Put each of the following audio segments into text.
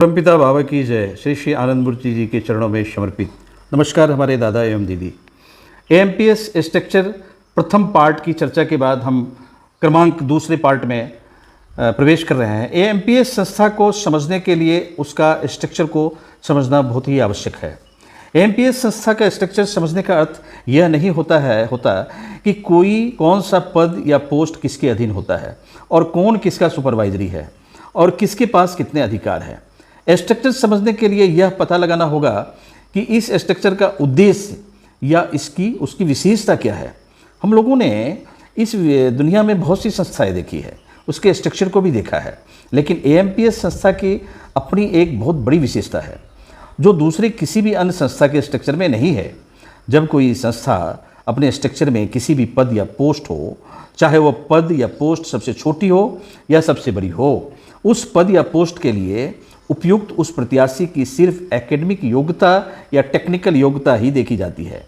परमपिता बाबा की जय। श्री श्री आनंद मूर्ति जी के चरणों में समर्पित नमस्कार हमारे दादा एवं दीदी। एएमपीएस स्ट्रक्चर प्रथम पार्ट की चर्चा के बाद हम क्रमांक दूसरे पार्ट में प्रवेश कर रहे हैं। एएमपीएस संस्था को समझने के लिए उसका स्ट्रक्चर को समझना बहुत ही आवश्यक है। एएमपीएस संस्था का स्ट्रक्चर समझने का अर्थ यह नहीं होता कि कौन सा पद या पोस्ट किसके अधीन होता है और कौन किसका सुपरवाइजरी है और किसके पास कितने अधिकार हैं। स्ट्रक्चर समझने के लिए यह पता लगाना होगा कि इस स्ट्रक्चर का उद्देश्य या उसकी विशेषता क्या है। हम लोगों ने इस दुनिया में बहुत सी संस्थाएं देखी है, उसके स्ट्रक्चर को भी देखा है, लेकिन एएमपीएस संस्था की अपनी एक बहुत बड़ी विशेषता है जो दूसरे किसी भी अन्य संस्था के स्ट्रक्चर में नहीं है। जब कोई संस्था अपने स्ट्रक्चर में किसी भी पद या पोस्ट हो, चाहे वह पद या पोस्ट सबसे छोटी हो या सबसे बड़ी हो, उस पद या पोस्ट के लिए उपयुक्त उस प्रत्याशी की सिर्फ एकेडमिक योग्यता या टेक्निकल योग्यता ही देखी जाती है।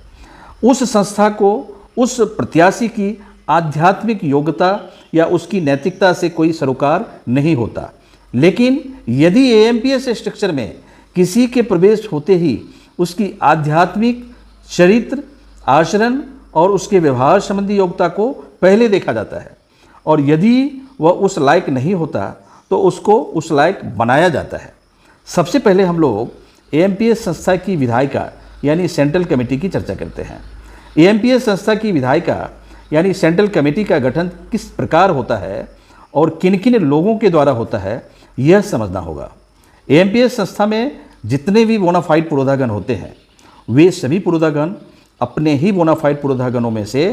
उस संस्था को उस प्रत्याशी की आध्यात्मिक योग्यता या उसकी नैतिकता से कोई सरोकार नहीं होता। लेकिन यदि एएमपीएस स्ट्रक्चर में किसी के प्रवेश होते ही उसकी आध्यात्मिक चरित्र, आचरण और उसके व्यवहार संबंधी योग्यता को पहले देखा जाता है, और यदि वह उस लायक नहीं होता तो उसको उस लायक बनाया जाता है। सबसे पहले हम लोग एएमपीएस संस्था की विधायिका यानी सेंट्रल कमेटी की चर्चा करते हैं। एएमपीएस संस्था की विधायिका यानी सेंट्रल कमेटी का गठन किस प्रकार होता है और किन किन लोगों के द्वारा होता है, यह समझना होगा। एएमपीएस संस्था में जितने भी बोनाफाइड पुरोधागण होते हैं, वे सभी पुरोधागण अपने ही बोनाफाइड पुरोधागणों में से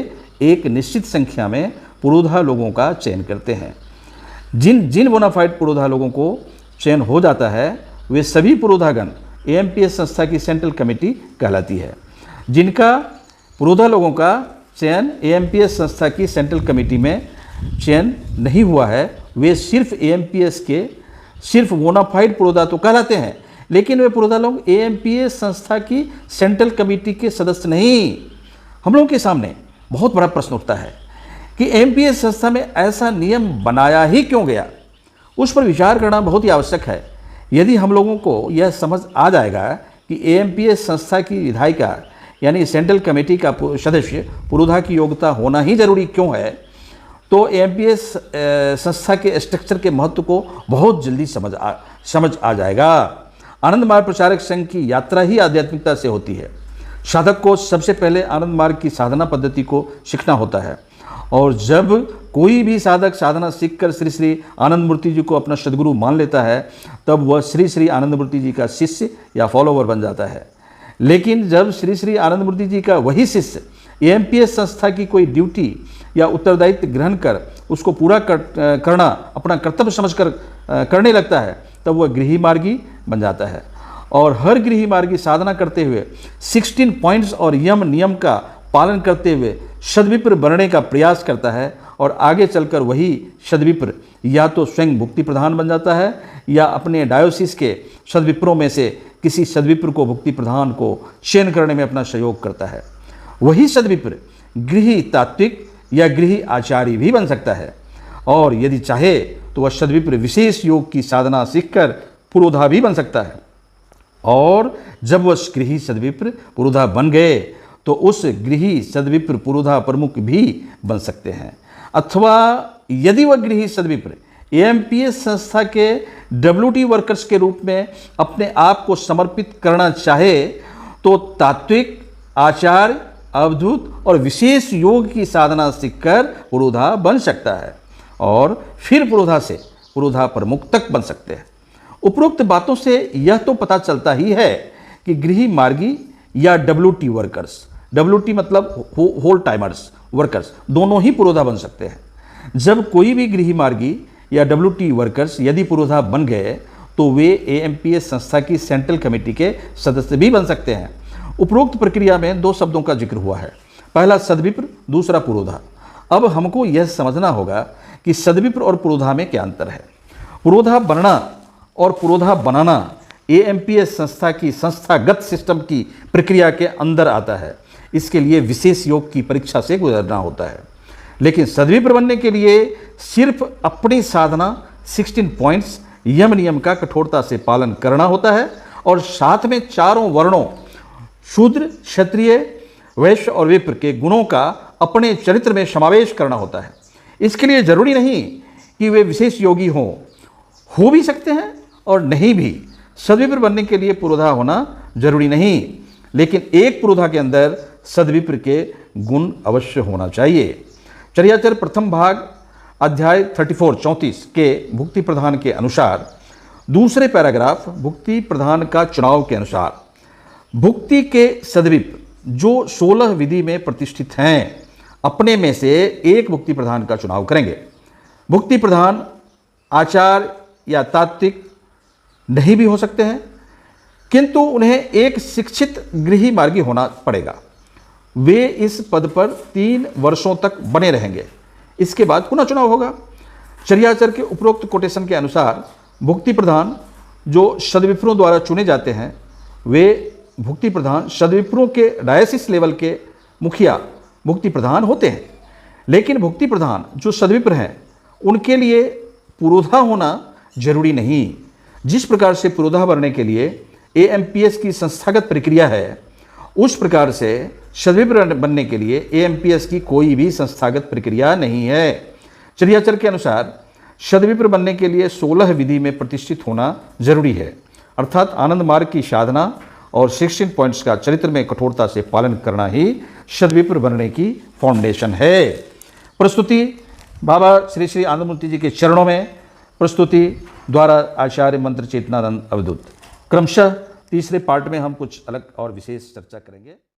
एक निश्चित संख्या में पुरोधा लोगों का चयन करते हैं। जिन बोनाफाइड पुरोधा लोगों को चयन हो जाता है, वे सभी पुरोधागण एएमपीएस संस्था की सेंट्रल कमेटी कहलाती है। जिनका पुरोधा लोगों का चयन एएमपीएस संस्था की सेंट्रल कमेटी में चयन नहीं हुआ है, वे सिर्फ एएमपीएस के सिर्फ बोनाफाइड पुरोधा तो कहलाते हैं, लेकिन वे पुरोधा लोग एएमपीएस संस्था की सेंट्रल कमेटी के सदस्य नहीं। हम लोगों के सामने बहुत बड़ा प्रश्न उठता है कि एएमपीएस संस्था में ऐसा नियम बनाया ही क्यों गया। उस पर विचार करना बहुत ही आवश्यक है। यदि हम लोगों को यह समझ आ जाएगा कि एएमपीएस संस्था की विधायिका यानी सेंट्रल कमेटी का सदस्य पुरोधा की योग्यता होना ही जरूरी क्यों है, तो एएमपीएस संस्था के स्ट्रक्चर के महत्व को बहुत जल्दी समझ आ जाएगा। आनंद मार्ग प्रचारक संघ की यात्रा ही आध्यात्मिकता से होती है। साधक को सबसे पहले आनंद मार्ग की साधना पद्धति को सीखना होता है, और जब कोई भी साधक साधना सीखकर श्री श्री आनंद मूर्ति जी को अपना सदगुरु मान लेता है, तब वह श्री श्री आनंद मूर्ति जी का शिष्य या फॉलोवर बन जाता है। लेकिन जब श्री श्री आनंद मूर्ति जी का वही शिष्य एएमपीएस संस्था की कोई ड्यूटी या उत्तरदायित्व ग्रहण कर उसको पूरा करना अपना कर्तव्य समझकर करने लगता है, तब वह गृही मार्गी बन जाता है। और हर गृही मार्गी साधना करते हुए 16 पॉइंट्स और यम नियम का पालन करते हुए सद्विप्र बनने का प्रयास करता है, और आगे चलकर वही सद्विप्र या तो स्वयं भुक्ति प्रधान बन जाता है या अपने डायोसिस के सद्विप्रों में से किसी सद्विप्र को भुक्ति प्रधान को चयन करने में अपना सहयोग करता है। वही सद्विप्र गृही तात्विक या गृही आचार्य भी बन सकता है, और यदि चाहे तो वह सद्विप्र विशेष योग की साधना सीखकर पुरोधा भी बन सकता है। और जब वह गृही सद्विप्र पुरोधा बन गए तो उस गृही सद्विप्र पुरोधा प्रमुख भी बन सकते हैं। अथवा यदि वह गृही सद्विप्र एएमपीएस संस्था के डब्ल्यूटी वर्कर्स के रूप में अपने आप को समर्पित करना चाहे तो तात्विक, आचार्य, अवधूत और विशेष योग की साधना सीखकर पुरोधा बन सकता है, और फिर पुरोधा से पुरोधा प्रमुख तक बन सकते हैं। उपरोक्त बातों से यह तो पता चलता ही है कि गृही मार्गी या डब्ल्यूटी वर्कर्स, डब्ल्यूटी मतलब होल टाइमर्स वर्कर्स, दोनों ही पुरोधा बन सकते हैं। जब कोई भी गृही मार्गी या डब्ल्यूटी वर्कर्स यदि पुरोधा बन गए तो वे एएमपीएस संस्था की सेंट्रल कमेटी के सदस्य भी बन सकते हैं। उपरोक्त प्रक्रिया में 2 शब्दों का जिक्र हुआ है, पहला सद्विप्र, दूसरा पुरोधा। अब हमको यह समझना होगा कि सद्विप्र और पुरोधा में क्या अंतर है। पुरोधा बनना और पुरोधा बनाना एएमपीएस संस्था की संस्थागत सिस्टम की प्रक्रिया के अंदर आता है। इसके लिए विशेष योग की परीक्षा से गुजरना होता है। लेकिन सद्विप्र बनने के लिए सिर्फ अपनी साधना 16 पॉइंट्स यम नियम का कठोरता से पालन करना होता है और साथ में चारों वर्णों शूद्र, क्षत्रिय, वैश्य और विप्र के गुणों का अपने चरित्र में समावेश करना होता है। इसके लिए जरूरी नहीं कि वे विशेष योगी हों, हो भी सकते हैं और नहीं भी। सद्विप्र बनने के लिए पुरोधा होना जरूरी नहीं, लेकिन एक पुरोधा के अंदर सद्विप्र के गुण अवश्य होना चाहिए। चर्याचर प्रथम भाग अध्याय 34 के भुक्ति प्रधान के अनुसार दूसरे पैराग्राफ भुक्ति प्रधान का चुनाव के अनुसार भुक्ति के सद्विप्र जो 16 विधि में प्रतिष्ठित हैं, अपने में से एक भुक्ति प्रधान का चुनाव करेंगे। भुक्ति प्रधान आचार्य या तात्विक नहीं भी हो सकते हैं, किंतु उन्हें एक शिक्षित गृही मार्गी होना पड़ेगा। वे इस पद पर 3 वर्षों तक बने रहेंगे, इसके बाद पुनः चुनाव होगा। चर्याचर के उपरोक्त कोटेशन के अनुसार भुक्ति प्रधान जो सद्विप्रों द्वारा चुने जाते हैं, वे भुक्ति प्रधान सद्विप्रों के डायसिस लेवल के मुखिया भुक्ति प्रधान होते हैं। लेकिन भुक्ति प्रधान जो सद्विप्र हैं, उनके लिए पुरोधा होना जरूरी नहीं। जिस प्रकार से पुरोधा बनने के लिए AMPS की संस्थागत प्रक्रिया है, उस प्रकार से सद्विप्र बनने के लिए AMPS की कोई भी संस्थागत प्रक्रिया नहीं है। चर्याचर के अनुसार सद्विप्र बनने के लिए 16 विधि में प्रतिष्ठित होना जरूरी है, अर्थात आनंद मार्ग की साधना और 16 पॉइंट्स का चरित्र में कठोरता से पालन करना ही सद्विप्र बनने की फाउंडेशन है। प्रस्तुति बाबा श्री श्री आनंदमूर्ति जी के चरणों में प्रस्तुति द्वारा आचार्य मंत्र चेतनानंद अवधूत। क्रमशः तीसरे पार्ट में हम कुछ अलग और विशेष चर्चा करेंगे।